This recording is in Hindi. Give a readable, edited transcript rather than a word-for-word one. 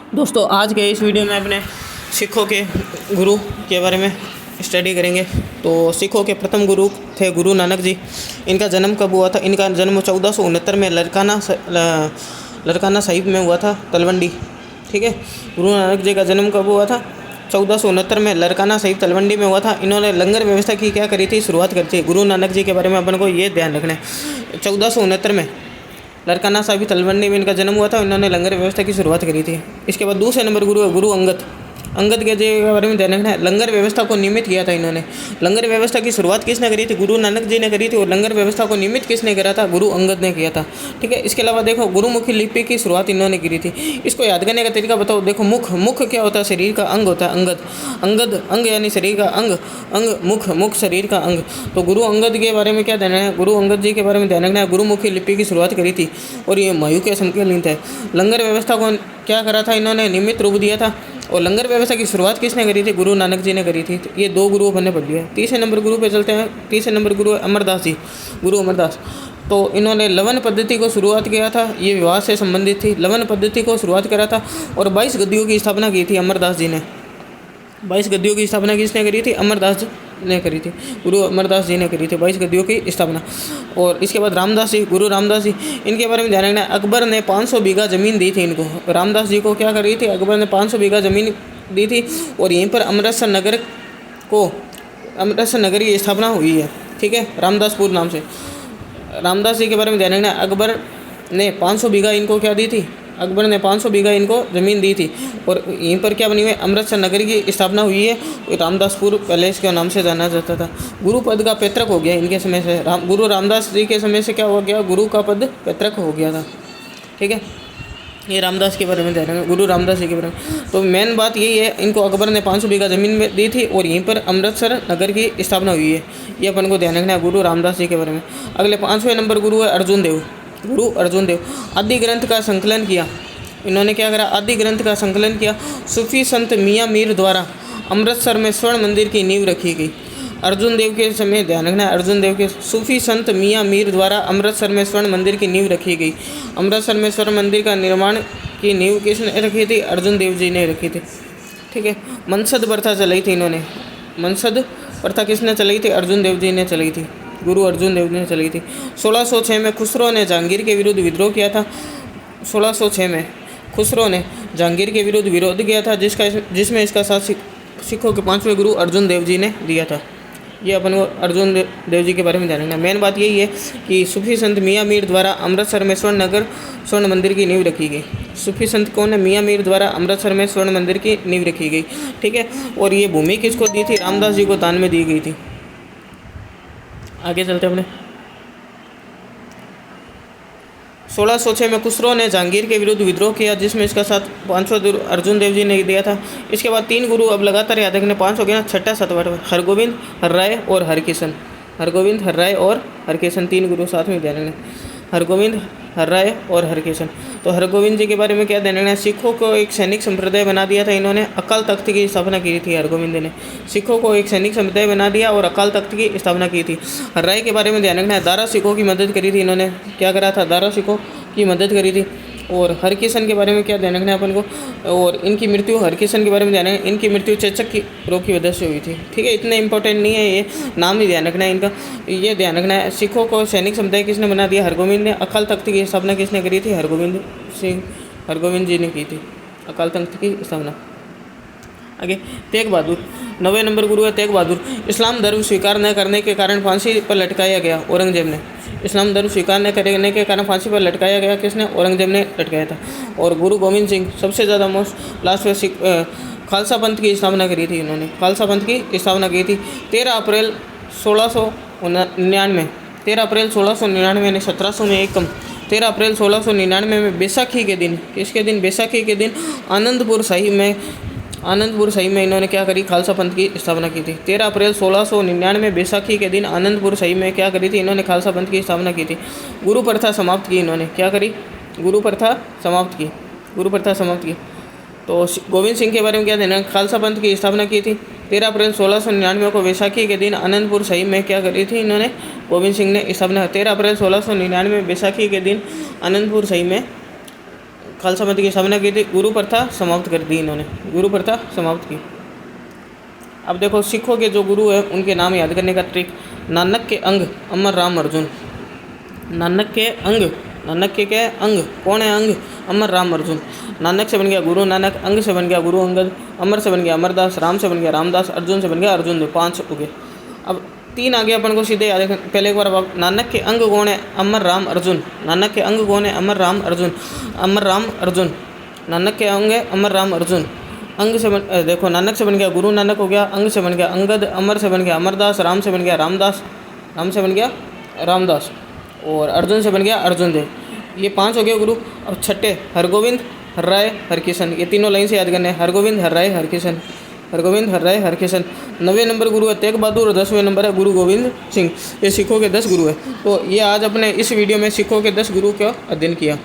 दोस्तों आज के इस वीडियो में अपने सिखों के गुरु के बारे में स्टडी करेंगे। तो सिखों के प्रथम गुरु थे गुरु नानक जी। इनका जन्म कब हुआ था? इनका जन्म 1469 में लड़काना साहिब में हुआ था, तलवंडी। ठीक है, गुरु नानक जी का जन्म कब हुआ था? 1469 में लड़काना साहिब तलवंडी में हुआ था। इन्होंने लंगर व्यवस्था की क्या करी थी? शुरुआत करी थी। गुरु नानक जी के बारे में अपन को ये ध्यान रखना है। 1469 में लड़काना साहिब तलवंडी में इनका जन्म हुआ था। इन्होंने लंगर व्यवस्था की शुरुआत करी थी। इसके बाद दूसरे नंबर गुरु है गुरु अंगद। अंगद के जी के बारे में ध्यान रखना है। लंगर व्यवस्था को नियमित किया था इन्होंने। लंगर व्यवस्था की शुरुआत किसने करी थी? गुरु नानक जी ने करी थी। और लंगर व्यवस्था को नियमित किसने करा था? गुरु अंगद ने किया था। ठीक है, इसके अलावा देखो गुरुमुखी लिपि की शुरुआत इन्होंने करी थी। इसको याद करने का तरीका बताओ। देखो मुख क्या होता है? शरीर का अंग होता है। अंगद अंग यानी शरीर का अंग मुख शरीर का अंग। तो गुरु अंगद के बारे में क्या ध्यान रखना है? गुरु अंगद जी के बारे में ध्यान रखना है। गुरुमुखी लिपि की शुरुआत करी थी और ये मयू के समकालीन थे। लंगर व्यवस्था को क्या करा था इन्होंने? नियमित रूप दिया था। और लंगर व्यवस्था की शुरुआत किसने करी थी? गुरु नानक जी ने करी थी। तो ये दो गुरु हमने पढ़ लिया। तीसरे नंबर गुरु पे चलते हैं। तीसरे नंबर गुरु है अमरदास जी, गुरु अमरदास। तो इन्होंने लवन पद्धति को शुरुआत किया था। ये विवाह से संबंधित थी। लवन पद्धति को शुरुआत करा था और 22 गद्दियों की स्थापना की थी अमरदास जी ने। 22 गद्दियों की स्थापना किसने करी थी? अमरदास ने करी थी। गुरु अमरदास जी ने करी थी 22 गद्दियों की स्थापना। और इसके बाद रामदास जी, गुरु रामदास जी, इनके बारे में ध्यान रखना है। अकबर ने 500 बीघा ज़मीन दी थी इनको। रामदास जी को क्या करी थी? अकबर ने 500 बीघा ज़मीन दी थी और यहीं पर अमृतसर नगर की स्थापना हुई है। ठीक है, रामदासपुर नाम से। रामदास जी के बारे में ध्यान रखना है। अकबर ने 500 बीघा इनको क्या दी थी? अकबर ने 500 बीघा इनको ज़मीन दी थी और यहीं पर क्या बनी हुई? अमृतसर नगर की स्थापना हुई है। रामदासपुर पैलेस के नाम से जाना जाता था। गुरु पद का पैतृक हो गया इनके समय से। गुरु रामदास जी के समय से क्या हो गया? गुरु का पद पैतृक हो गया था। ठीक है, ये रामदास के बारे में ध्यान रखना, गुरु रामदास जी के बारे में। तो मेन बात यही है, इनको अकबर ने 500 बीघा ज़मीन में दी थी और यहीं पर अमृतसर नगर की स्थापना हुई है। ये अपन को ध्यान रखना है गुरु रामदास जी के बारे में। अगले 5वें नंबर गुरु है अर्जुन देव, गुरु अर्जुन देव। आदि ग्रंथ का संकलन किया इन्होंने। क्या करा? आदि ग्रंथ का संकलन किया। सूफी संत मियाँ मीर द्वारा अमृतसर में स्वर्ण मंदिर की नींव रखी गई। अर्जुन देव के समय ध्यान रखना है। अर्जुन देव के सूफी संत मियाँ मीर द्वारा अमृतसर में स्वर्ण मंदिर की नींव रखी गई। अमृतसर में स्वर्ण मंदिर का निर्माण की नींव किसने रखी थी? अर्जुन देव जी ने रखी थी। ठीक है, मनसद प्रथा चलाई थी इन्होंने। मनसद प्रथा किसने चलाई थी? अर्जुन देव जी ने चलाई थी। गुरु अर्जुन देव जी ने चलाई थी। 1606 में खुसरो ने जहांगीर के विरुद्ध विद्रोह किया था। 1606 में खुसरो ने जहांगीर के विरुद्ध विरोध किया था, जिसमें इसका साथ सिखों के 5वें गुरु अर्जुन देव जी ने दिया था। ये अपन को अर्जुन देव जी के बारे में ध्यान रखना। मेन बात यही है कि सूफी संत मियाँ मीर द्वारा अमृतसर में स्वर्ण मंदिर की नींव रखी गई। सूफी संत कौन है? मियाँ मीर द्वारा अमृतसर में स्वर्ण मंदिर की नींव रखी गई। ठीक है, और ये भूमि किसको दी थी? रामदास जी को दान में दी गई थी। आगे चलते अपने। 1606 में खुसरो ने जहांगीर के विरुद्ध विद्रोह किया, जिसमें इसका साथ 5वां गुरु अर्जुन देव जी ने दिया था। इसके बाद 3 गुरु अब लगातार याद रखने। 5 हो गया ना, 6ठा 7वां हरगोविंद, हर्राय और हरकिशन। हरगोविंद, हर्राय और हरकिशन, 3 गुरु साथ में ध्यान रखना। हरगोविंद, हर्राय और हरकिशन। तो हरगोविंद जी के बारे में क्या ध्यान रखना है? सिखों को एक सैनिक संप्रदाय बना दिया था इन्होंने। अकाल तख्त की स्थापना की थी हरगोविंद ने। सिखों को एक सैनिक संप्रदाय बना दिया और अकाल तख्त की स्थापना की थी। हर्राय के बारे में ध्यान रखना है। दारा सिखों की मदद करी थी इन्होंने। क्या करा था? दारा सिखों की मदद करी थी। और हरकिशन के बारे में क्या ध्यान रखना है अपन को? और इनकी मृत्यु, हरकिशन के बारे में ध्यान रखना, इनकी मृत्यु चेचक की रोग की वजह से हुई थी। ठीक है, इतने इंपॉर्टेंट नहीं है, ये नाम ही ध्यान रखना है इनका। ये ध्यान रखना है। सिखों को सैनिक समुदाय किसने बना दिया? हरगोविंद ने। अकाल तख्त की स्थापना किसने करी थी? हरगोविंद जी ने की थी अकाल तख्त की स्थापना। आगे तेग बहादुर, 9वें नंबर गुरु है तेग बहादुर। इस्लाम धर्म स्वीकार न करने के कारण फांसी पर लटकाया गया औरंगजेब ने। इस्लाम धर्म स्वीकार न करने के कारण फांसी पर लटकाया गया। किसने? औरंगजेब ने लटकाया था। और गुरु गोविंद सिंह सबसे ज़्यादा लास्ट में खालसा पंथ की स्थापना करी थी इन्होंने। खालसा पंथ की स्थापना की थी 13 अप्रैल 1699। 13 अप्रैल 1699 यानी 1700 में एक कम। 13 अप्रैल 1699 में बैसाखी के दिन, किसके दिन? बैसाखी के दिन आनंदपुर साहिब में इन्होंने क्या करी? खालसा पंथ की स्थापना की थी। 13 अप्रैल 1699 बैसाखी के दिन आनंदपुर साहिब में क्या करी थी? इन्होंने खालसा पंथ की स्थापना की थी। गुरु प्रथा समाप्त की इन्होंने। क्या करी? गुरु प्रथा समाप्त की। तो गोविंद सिंह के बारे में क्या देना? खालसा पंथ की स्थापना की थी। 13 अप्रैल 1699 को बैसाखी के दिन आनंदपुर साहिब में क्या करी थी इन्होंने? गोविंद सिंह ने स्थापना। 13 अप्रैल 1699 में बैसाखी के दिन आनंदपुर साहिब में खालसा मत की स्थापना की थी, गुरु प्रथा समाप्त कर दी इन्होंने, गुरु प्रथा समाप्त की। अब देखो सिखों के जो गुरु है उनके नाम याद करने का ट्रिक, नानक के अंग अमर राम अर्जुन, नानक के अंग, नानक के क्या अंग, कौन है अंग, अमर राम अर्जुन। नानक से बन गया गुरु नानक, अंग से बन गया गुरु अंगद, अमर से बन गया अमरदास, राम से बन गया रामदास, अर्जुन से बन गया अर्जुन देव, 5 हो गए। अब 3 आगे अपन को सीधे याद रखना। पहले एक बार नानक के अंग कौन है, अमर राम अर्जुन, नानक के अंग कौन है, अमर राम अर्जुन, अमर राम अर्जुन, नानक के अंग है अमर राम अर्जुन। अंग से देखो नानक से बन गया गुरु नानक हो गया, अंग से बन गया अंगद, अमर से बन गया अमरदास, राम से बन गया रामदास, राम से बन गया रामदास, और अर्जुन से बन गया अर्जुन देव। ये 5 हो गए गुरु। अब छठे हरगोविंद, हर्राय, हरकिशन, ये तीनों लाइन से याद करने हैं, हरगोविंद, हर्राय, हरकिशन, हरगोविंद, हर्राय, हरकिशन। 9वें नंबर गुरु है तेग बहादुर और 10वें नंबर है गुरु गोविंद सिंह। ये सिखों के 10 गुरु है। तो ये आज अपने इस वीडियो में सिखों के 10 गुरु का अध्ययन किया।